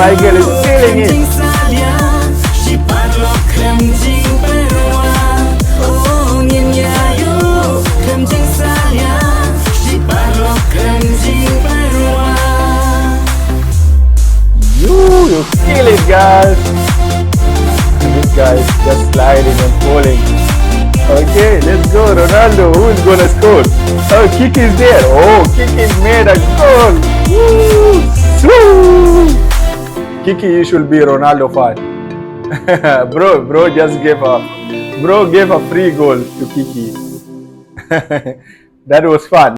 Michael is killing it. You kill it, guys. This guy is just sliding and falling. Okay, let's go, Ronaldo. Who is gonna score? Oh, Kiki is there. Oh, Kiki made a goal. Woo! Kiki, you should be Ronaldo fan. bro gave a free goal to Kiki. That was fun.